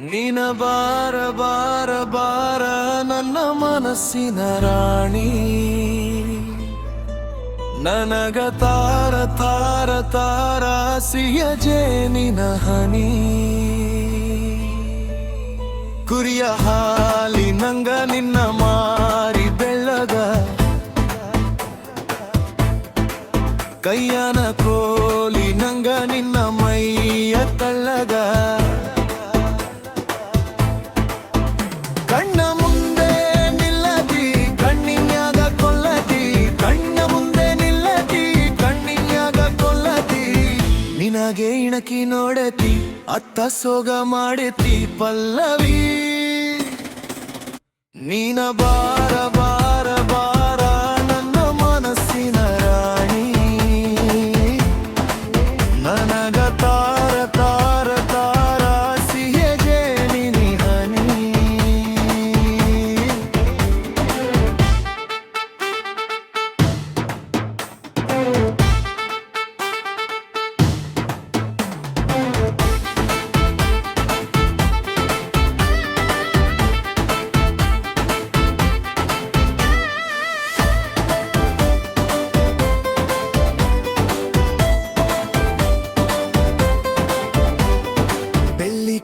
ನೀನ ಬಾರ ಬಾರ ಬಾರ ನನ್ನ ಮನಸ್ಸಿನ ರಾಣಿ, ನನಗ ತಾರ ತಾರ ತಾರ ಸಿಹಿಯ ಜೇನಿನ ಹನಿ, ಕುರಿಯ ಹಾಲಿನಂಗ ನಿನ್ನ ಮಾರಿ ಬೆಳ್ಳಗ, ಕೈಯನ ಕೋಲಿನಂಗ ನಿನ್ನ ಮೈಯ ತಳ್ಳಗ, ಕಣ್ಣ ಮುಂದೆ ನಿಲ್ಲದಿ ಕಣ್ಣಿನ್ಯಾಗ ಕೊಲ್ಲದಿ, ಕಣ್ಣ ಮುಂದೆ ನಿಲ್ಲದಿ ಕಣ್ಣಿನ್ಯಾಗ ಕೊಲ್ಲದಿ, ನಿನಗೆ ಇಣಕಿ ನೋಡತಿ ಅತ್ತ ಸೋಗ ಮಾಡತಿ ಪಲ್ಲವಿ, ನೀನ ಬಾರ ಬಾರ ಬಾರ ನನ್ನ ಮನಸ್ಸಿನ ರಾಣಿ, ನನಗ ತಾರ ತಾರ ತಾರ ಸಿಹಿಯ ಜೇನಿನ ಹನಿ.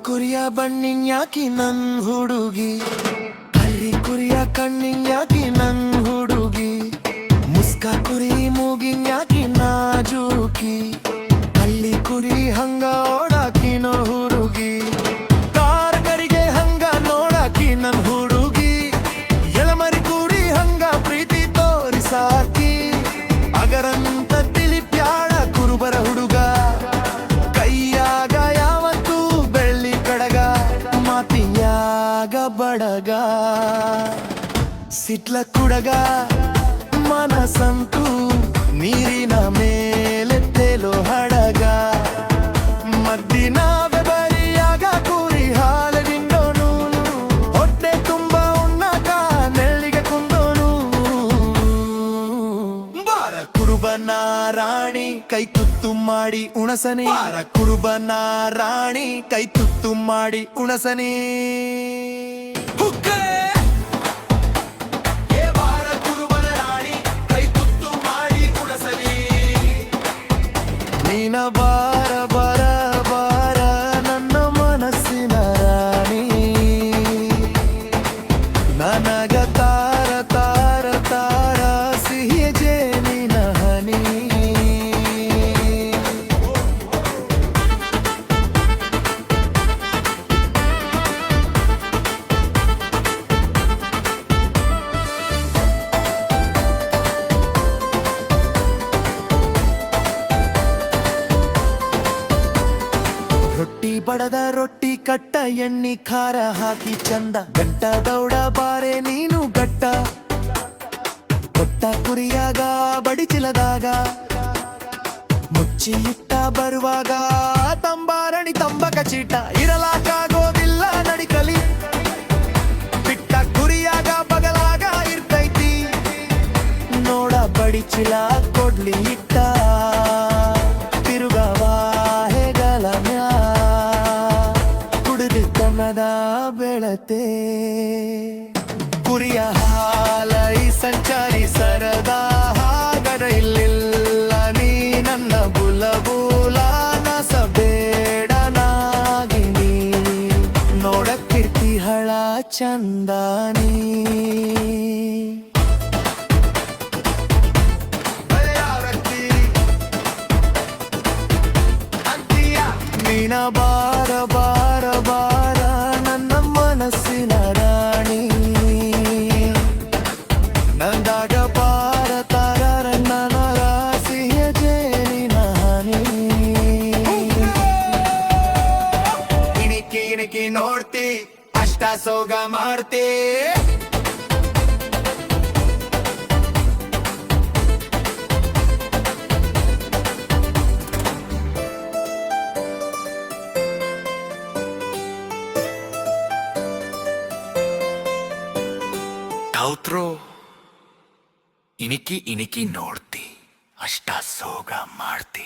ಕುರಿಯ ಬಣ್ಣಿನ್ಯಾಕಿ ನನ್ ಹುಡುಗಿ, ಹಳ್ಳಿ ಕುರಿಯ ಕಣ್ಣಿನ್ಯಾಕಿ ನನ್ ಹುಡುಗಿ, ಮುಸ್ಕ ಕುರಿ ಮೂಗಿನ್ಯಾಕಿ ನಾಜೂಕಿ, ಹಳ್ಳಿ ಕುರಿ ಹಂಗ ಓಡಾಕಿನೋ ಹುಡುಗಿ, ಕಾರ್ಗರಿಗೆ ಹಂಗ ನೋಡಾಕಿ ನನ್ ಹುಡುಗಿ, ಎಳಮರಿ ಕುರಿ ಹಂಗ ಪ್ರೀತಿ ತೋರಿಸಾಕಿ, ಅಗರಂತ ತಿಳಿಪ್ಯಾಳ ಕುರುಬರ ಹುಡುಗ, ಬಡಗ ಸಿಟ್ಲ ಕುಡಗ, ಮನಸಂತೂ ನೀರಿನ ಮೇಲೆ ತೇಲೋ ಹಡಗ, ಮದ್ದಿನ ಬೆಬರಿಯಾಗ ಕುರಿ ಹಾಲದಿಂದೋನು, ಹೊಟ್ಟೆ ತುಂಬ ಉಣ್ಣಾಕ ನೆಳ್ಳಿಗೆ ಕುಂದೋನು, ಬಾರ ಕುರುಬನ ರಾಣಿ ಕೈ ತುತ್ತು ಮಾಡಿ ಉಣಸನಿ, ಬಾರ ಕುರುಬನ ರಾಣಿ ಕೈ ತುತ್ತು ಮಾಡಿ ಉಣಸನಿ, ನೀನ ಬಾರ ಬಾರ ಬಾರ ನನ್ನ ಮನಸ್ಸಿನ ರಾಣಿ, ನನಗ ತಾರ ತಾರ ತಾರ ಸಿಹಿಯ ಜೇನಿನ ಹನಿ. ರೊಟ್ಟಿ ಬಡದ ರೊಟ್ಟಿ ಕಟ್ಟ, ಎಣ್ಣಿ ಖಾರ ಹಾಕಿ ಚಂದ, ಗಂಟ ದೌಡ ಬಾರೆ ನೀನು ಗಟ್ಟ, ಕೊಟ್ಟ ಕುರಿಯಾಗ ಬಡಿಚಿಲದಾಗ, ಮುಚ್ಚಿ ಇಟ್ಟ ಬರುವಾಗ ತಂಬಾರಣಿ ತಂಬಕ ಚೀಟ, ಇರಲಾಕಾಗೋದಿಲ್ಲ ನಡಿಕಲಿ, ಬಿಟ್ಟ ಕುರಿಯಾಗ ಬಗಲಾಗ ಇರ್ತೈತಿ, ನೋಡ ಬಡಿಚಿಲ ಕೊಡ್ಲಿ ಇಟ್ಟ, ಬೆಳತೆ ಕುರಿಯ ಹಾಲ ಈ ಸಂಚಾರಿ ಸರದ ಹಾಗರ ಇಲ್ಲಿಲ್ಲ, ನೀ ನನ್ನ ಬುಲಬುಲ ನಸ ಬೇಡನಾಗಿನಿ, ನೋಡಕ್ಕಿರ್ತಿ ಹಳ ಚಂದಾನಿ, ನೀನ ಬಾರ ಬಾರ ಬಾರ ನನ್ನ ಮನಸ್ಸಿನ ರಾಣಿ, ನಂದಾಗ ಬಾರ ತಾರ ನನ್ನ ಸಿಹಿಯ ಜೇನಿನ ಹನಿ. ಇಣಿಕಿ ಇಣಿಕಿ ನೋಡ್ತಿ ಅಷ್ಟ ಸೋಗ ಮಾಡ್ತಿ, ಕೌತ್ರೋ ಇಣಿಕಿ ಇಣಿಕಿ ನೋಡ್ತಿ ಅಷ್ಟ ಸೋಗ ಮಾಡ್ತಿ.